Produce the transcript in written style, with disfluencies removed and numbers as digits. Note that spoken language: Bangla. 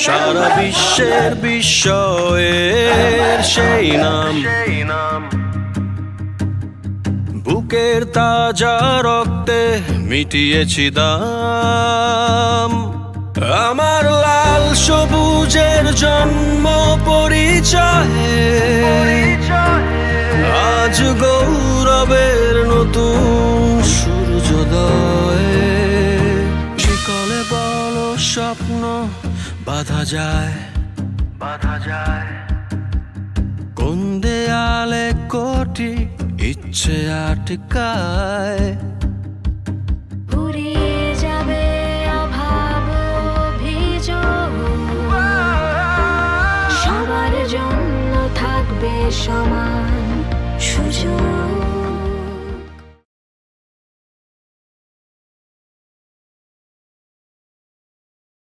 সারা বিশ্বের বিস্ময়ের সেই নাম, বুকের তাজা রক্তে মিটিয়েছি দাম। আমার লাল সবুজের জন্ম পরিচয়ে আজ গৌরবের নতুন সূর্যোদয়। শিকলে বলো স্বপ্ন বাঁধা যায়, কোন দেয়ালে কোটি ইচ্ছে আটকায়।